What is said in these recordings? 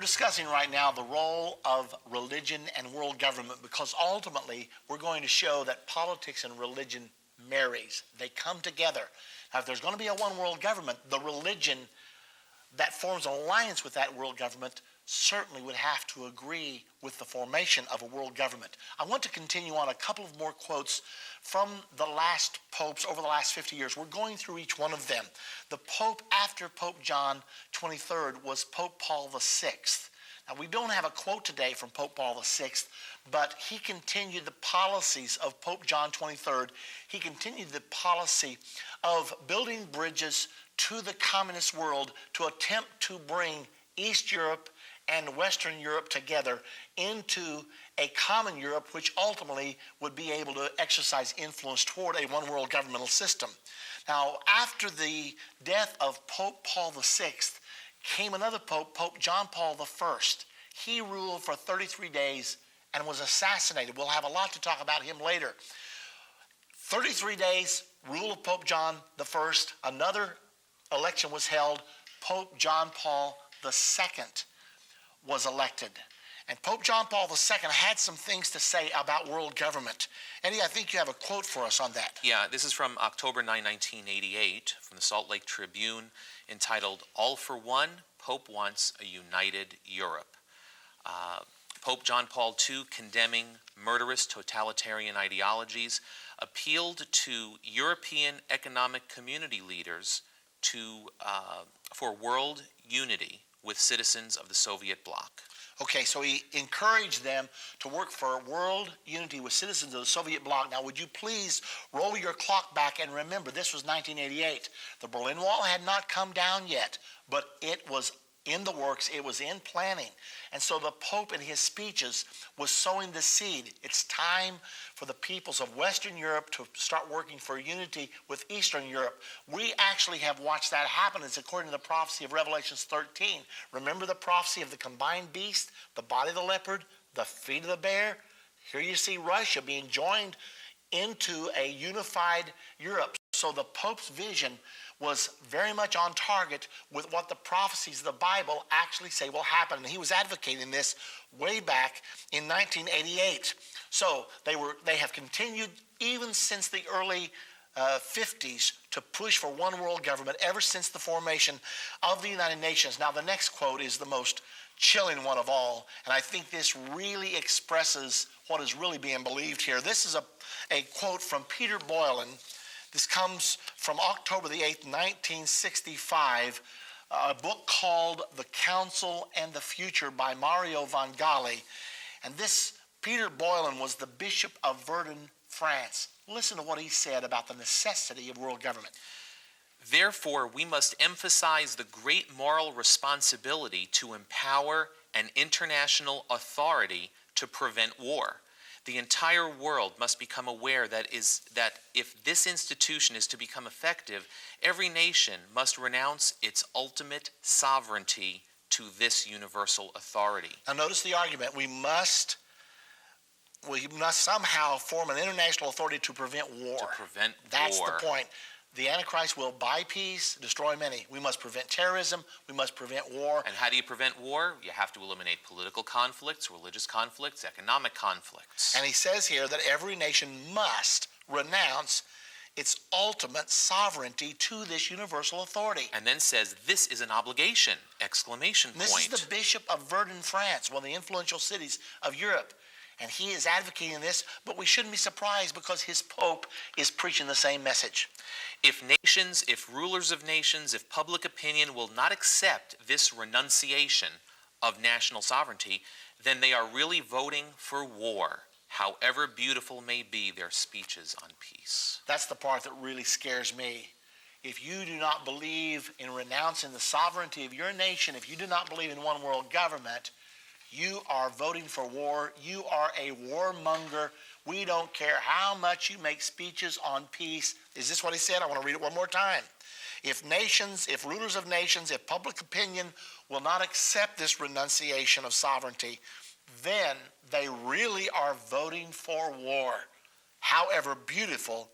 We're discussing right now the role of religion and world government because ultimately we're going to show that politics and religion marries. They come together. Now, if there's going to be a one world government, the religion that forms an alliance with that world government certainly would have to agree with the formation of a world government. I want to continue on a couple of more quotes from the last popes over the last 50 years. We're going through each one of them. The pope after Pope John XXIII was Pope Paul VI. Now, we don't have a quote today from Pope Paul VI, but he continued the policies of Pope John XXIII. He continued the policy of building bridges to the communist world to attempt to bring East Europe and Western Europe together into a common Europe, which ultimately would be able to exercise influence toward a one world governmental system. Now, after the death of Pope Paul VI came another pope, Pope John Paul I. He ruled for 33 days and was assassinated. We'll have a lot to talk about him later. 33 days, rule of Pope John I. Another election was held. Pope John Paul II was elected. And Pope John Paul II had some things to say about world government. Eddie, I think you have a quote for us on that. Yeah, this is from October 9, 1988, from the Salt Lake Tribune, entitled, "All for One, Pope Wants a United Europe." Pope John Paul II, condemning murderous totalitarian ideologies, appealed to European Economic Community leaders for world unity with citizens of the Soviet bloc. Okay, so he encouraged them to work for world unity with citizens of the Soviet bloc. Now, would you please roll your clock back and remember this was 1988. The Berlin Wall had not come down yet, but it was in the works, it was in planning. And so the Pope in his speeches was sowing the seed. It's time for the peoples of Western Europe to start working for unity with Eastern Europe. We actually have watched that happen. It's according to the prophecy of Revelation 13. Remember the prophecy of the combined beast, the body of the leopard, the feet of the bear? Here you see Russia being joined into a unified Europe. So the Pope's vision was very much on target with what the prophecies of the Bible actually say will happen. And he was advocating this way back in 1988. So they have continued even since the early 50s to push for one world government ever since the formation of the United Nations. Now, the next quote is the most chilling one of all, and I think this really expresses what is really being believed here. This is a quote from Peter Boylan. This comes from October the 8th, 1965, a book called The Council and the Future by Mario Van Gaale. And this, Peter Boylan was the Bishop of Verdun, France. Listen to what he said about the necessity of world government. "Therefore, we must emphasize the great moral responsibility to empower an international authority to prevent war. The entire world must become aware that if this institution is to become effective, every nation must renounce its ultimate sovereignty to this universal authority." Now notice the argument. We must somehow form an international authority to prevent war. To prevent That's war. the point. The Antichrist will buy peace, destroy many. We must prevent terrorism. We must prevent war. And how do you prevent war? You have to eliminate political conflicts, religious conflicts, economic conflicts. And he says here that every nation must renounce its ultimate sovereignty to this universal authority. And then says, this is an obligation! Exclamation point. This is the Bishop of Verdun, France, one of the influential cities of Europe. And he is advocating this, but we shouldn't be surprised because his Pope is preaching the same message. If nations, if rulers of nations, if public opinion will not accept this renunciation of national sovereignty, then they are really voting for war, however beautiful may be their speeches on peace. That's the part that really scares me. If you do not believe in renouncing the sovereignty of your nation, if you do not believe in one world government, you are voting for war. You are a warmonger. We don't care how much you make speeches on peace. Is this what he said? I want to read it one more time. If nations, if rulers of nations, if public opinion will not accept this renunciation of sovereignty, then they really are voting for war, however beautiful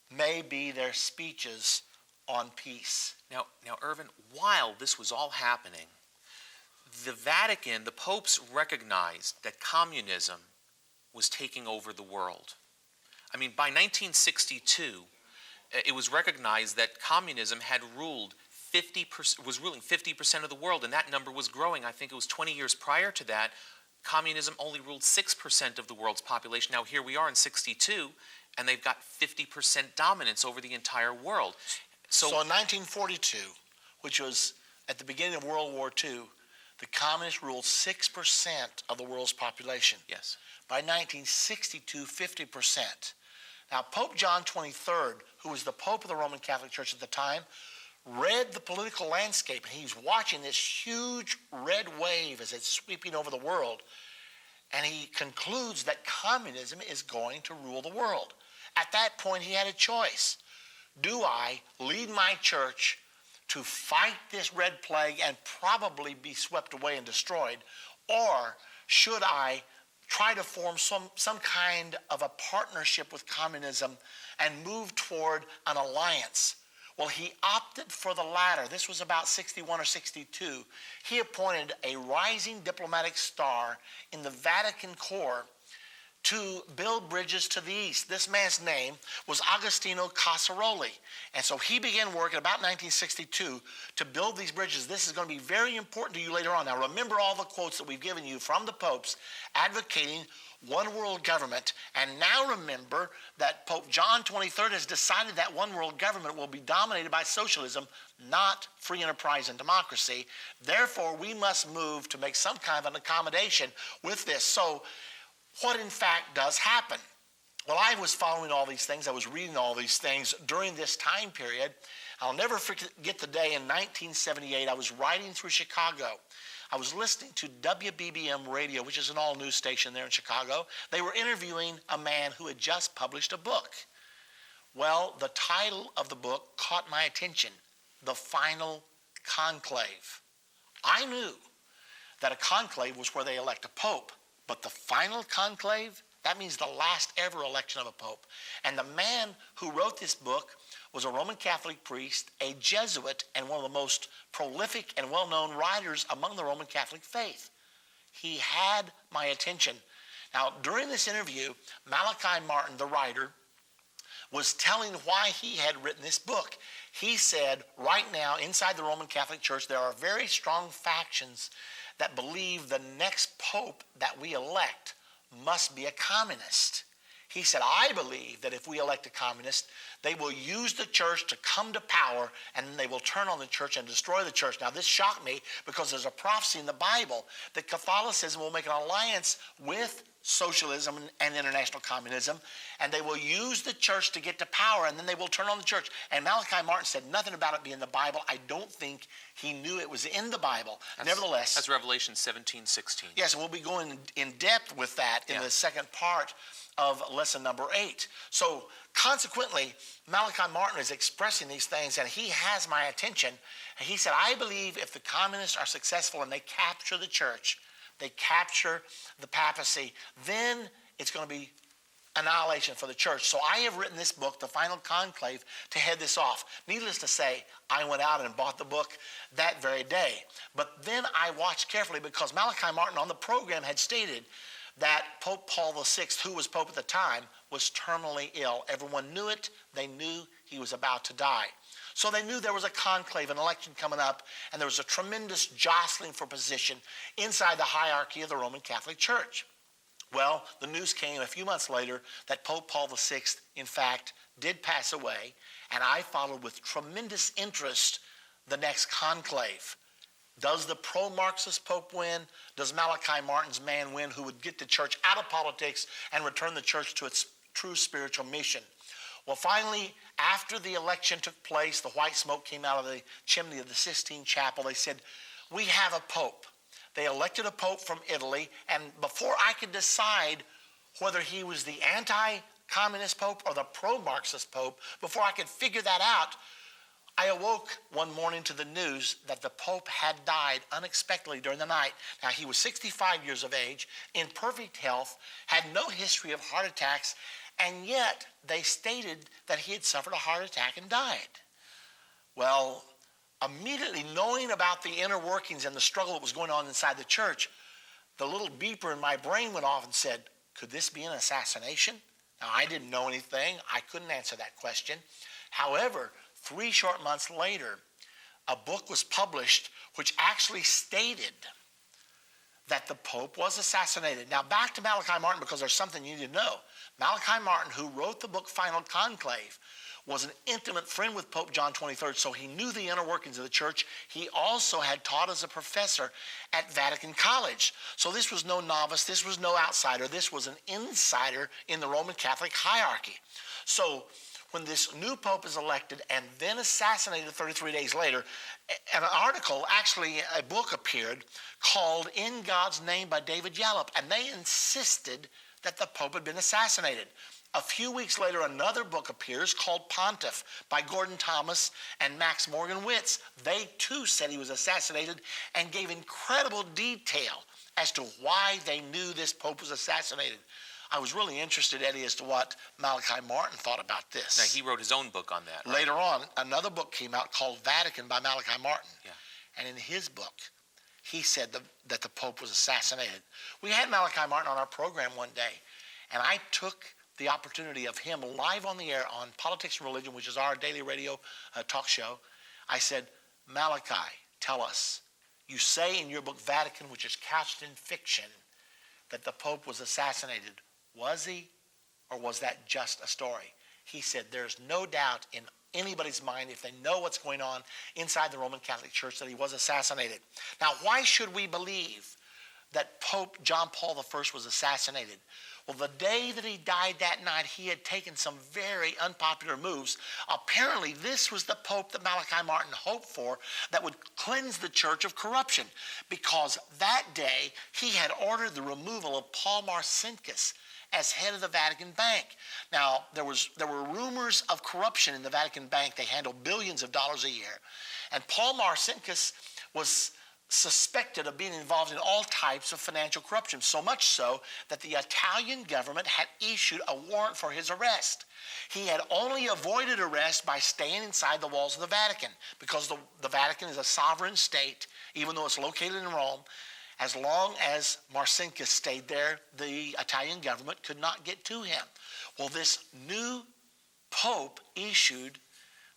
may be their speeches on peace. Now, Irvin, while this was all happening, the Vatican, the popes recognized that communism was taking over the world. I mean, by 1962, it was recognized that communism had ruled 50%, was ruling 50% of the world, and that number was growing. I think it was 20 years prior to that, communism only ruled 6% of the world's population. Now here we are in 62, and they've got 50% dominance over the entire world. So in 1942, which was at the beginning of World War II, the communists ruled 6% of the world's population. Yes. By 1962, 50%. Now, Pope John XXIII, who was the Pope of the Roman Catholic Church at the time, read the political landscape, and he's watching this huge red wave as it's sweeping over the world, and he concludes that communism is going to rule the world. At that point, he had a choice. Do I lead my church to fight this red plague and probably be swept away and destroyed, or should I try to form some kind of a partnership with communism and move toward an alliance? Well, he opted for the latter. This was about 61 or 62. He appointed a rising diplomatic star in the Vatican court to build bridges to the east. This man's name was Agostino Casaroli. And so he began work in about 1962 to build these bridges. This is going to be very important to you later on. Now remember all the quotes that we've given you from the popes advocating one world government. And now remember that Pope John XXIII has decided that one world government will be dominated by socialism, not free enterprise and democracy. Therefore, we must move to make some kind of an accommodation with this. So what in fact does happen? Well, I was following all these things. I was reading all these things during this time period. I'll never forget the day in 1978. I was riding through Chicago. I was listening to WBBM Radio, which is an all-news station there in Chicago. They were interviewing a man who had just published a book. Well, the title of the book caught my attention, The Final Conclave. I knew that a conclave was where they elect a pope. But the final conclave, that means the last ever election of a pope. And the man who wrote this book was a Roman Catholic priest, a Jesuit, and one of the most prolific and well-known writers among the Roman Catholic faith. He had my attention. Now, during this interview, Malachi Martin, the writer, was telling why he had written this book. He said, right now, inside the Roman Catholic Church, there are very strong factions that believe the next pope that we elect must be a communist. He said, I believe that if we elect a communist, they will use the church to come to power, and then they will turn on the church and destroy the church. Now, this shocked me because there's a prophecy in the Bible that Catholicism will make an alliance with socialism and international communism, and they will use the church to get to power, and then they will turn on the church. And Malachi Martin said nothing about it being in the Bible. I don't think he knew it was in the Bible. Nevertheless, that's Revelation 17:16. Yes, and we'll be going in depth with that in the second part of lesson number 8. So consequently, Malachi Martin is expressing these things, and he has my attention. And he said, I believe if the communists are successful and they capture the church, they capture the papacy, then it's going to be annihilation for the church. So I have written this book, The Final Conclave, to head this off. Needless to say, I went out and bought the book that very day. But then I watched carefully because Malachi Martin on the program had stated that Pope Paul VI, who was Pope at the time, was terminally ill. Everyone knew it. They knew he was about to die. So they knew there was a conclave, an election coming up, and there was a tremendous jostling for position inside the hierarchy of the Roman Catholic Church. Well, the news came a few months later that Pope Paul VI, in fact, did pass away, and I followed with tremendous interest the next conclave. Does the pro-Marxist Pope win? Does Malachi Martin's man win, who would get the church out of politics and return the church to its true spiritual mission? Well, finally, after the election took place, the white smoke came out of the chimney of the Sistine Chapel. They said, we have a pope. They elected a pope from Italy, and before I could decide whether he was the anti-communist pope or the pro-Marxist pope, before I could figure that out, I awoke one morning to the news that the Pope had died unexpectedly during the night. Now, he was 65 years of age, in perfect health, had no history of heart attacks, and yet they stated that he had suffered a heart attack and died. Well, immediately knowing about the inner workings and the struggle that was going on inside the church, the little beeper in my brain went off and said, could this be an assassination? Now, I didn't know anything. I couldn't answer that question. However, 3 short months later, a book was published which actually stated that the Pope was assassinated. Now, back to Malachi Martin, because there's something you need to know. Malachi Martin, who wrote the book Final Conclave, was an intimate friend with Pope John XXIII, so he knew the inner workings of the church. He also had taught as a professor at Vatican College. So this was no novice, this was no outsider, this was an insider in the Roman Catholic hierarchy. So when this new pope is elected and then assassinated 33 days later, an article, actually a book appeared called In God's Name by David Yallop, and they insisted that the pope had been assassinated. A few weeks later, another book appears called Pontiff by Gordon Thomas and Max Morgan Witz. They too said he was assassinated and gave incredible detail as to why they knew this pope was assassinated. I was really interested, Eddie, as to what Malachi Martin thought about this. Now, he wrote his own book on that, right? Later on, another book came out called Vatican by Malachi Martin. Yeah. And in his book, he said that the pope was assassinated. We had Malachi Martin on our program one day, and I took the opportunity of him live on the air on Politics and Religion, which is our daily radio talk show. I said, Malachi, tell us, you say in your book Vatican, which is couched in fiction, that the Pope was assassinated. Was he, or was that just a story? He said, there's no doubt in anybody's mind, if they know what's going on inside the Roman Catholic Church, that he was assassinated. Now, why should we believe that Pope John Paul I was assassinated? Well, the day that he died that night, he had taken some very unpopular moves. Apparently, this was the Pope that Malachi Martin hoped for that would cleanse the church of corruption, because that day he had ordered the removal of Paul Marcinkus as head of the Vatican Bank. Now, there were rumors of corruption in the Vatican Bank. They handled billions of dollars a year. And Paul Marcinkus was suspected of being involved in all types of financial corruption, so much so that the Italian government had issued a warrant for his arrest. He had only avoided arrest by staying inside the walls of the Vatican, because the Vatican is a sovereign state, even though it's located in Rome. As long as Marcinkus stayed there, the Italian government could not get to him. Well, this new pope issued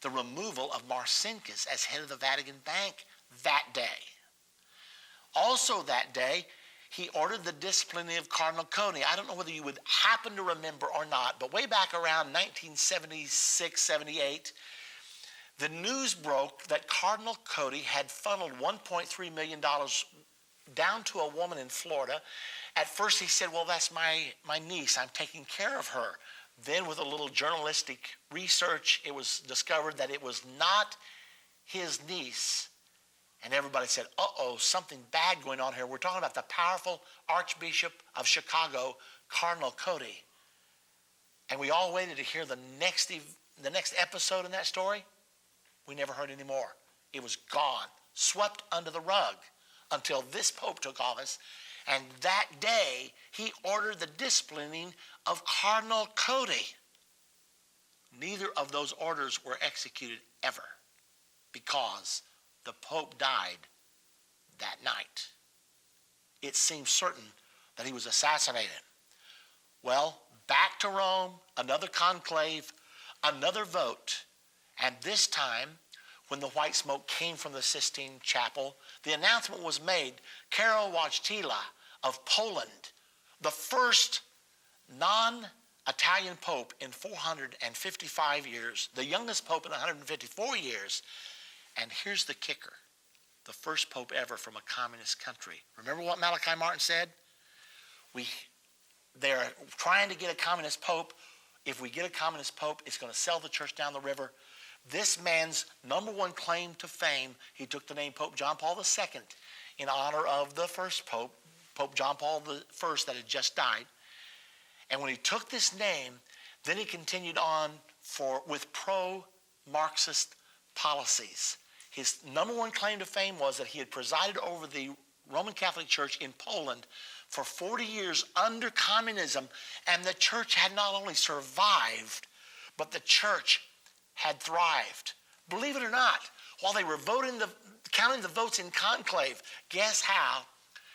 the removal of Marcinkus as head of the Vatican Bank that day. Also that day, he ordered the disciplining of Cardinal Cody. I don't know whether you would happen to remember or not, but way back around 1976, 78, the news broke that Cardinal Cody had funneled $1.3 million down to a woman in Florida. At first he said, well, that's my niece. I'm taking care of her. Then with a little journalistic research, it was discovered that it was not his niece. And everybody said, uh-oh, something bad going on here. We're talking about the powerful Archbishop of Chicago, Cardinal Cody. And we all waited to hear the next episode in that story. We never heard any more. It was gone, swept under the rug until this pope took office. And that day, he ordered the disciplining of Cardinal Cody. Neither of those orders were executed ever, because the Pope died that night. It seems certain that he was assassinated. Well, back to Rome, another conclave, another vote, and this time, when the white smoke came from the Sistine Chapel, the announcement was made, Karol Wojtyla of Poland, the first non-Italian pope in 455 years, the youngest pope in 154 years, and here's the kicker, the first pope ever from a communist country. Remember what Malachi Martin said? They're trying to get a communist pope. If we get a communist pope, it's going to sell the church down the river. This man's number one claim to fame, he took the name Pope John Paul II in honor of the first pope, Pope John Paul I that had just died. And when he took this name, then he continued on with pro-Marxist policies. His number one claim to fame was that he had presided over the Roman Catholic Church in Poland for 40 years under communism, and the church had not only survived, but the church had thrived. Believe it or not, While they were counting the votes in conclave, guess how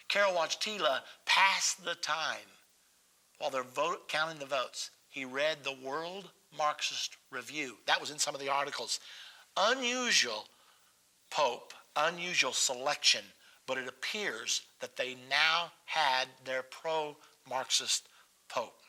Karol Wojtyla passed the time? While they're counting the votes, he read the World Marxist Review. That was in some of the articles. Unusual pope, unusual selection, but it appears that they now had their pro-Marxist pope.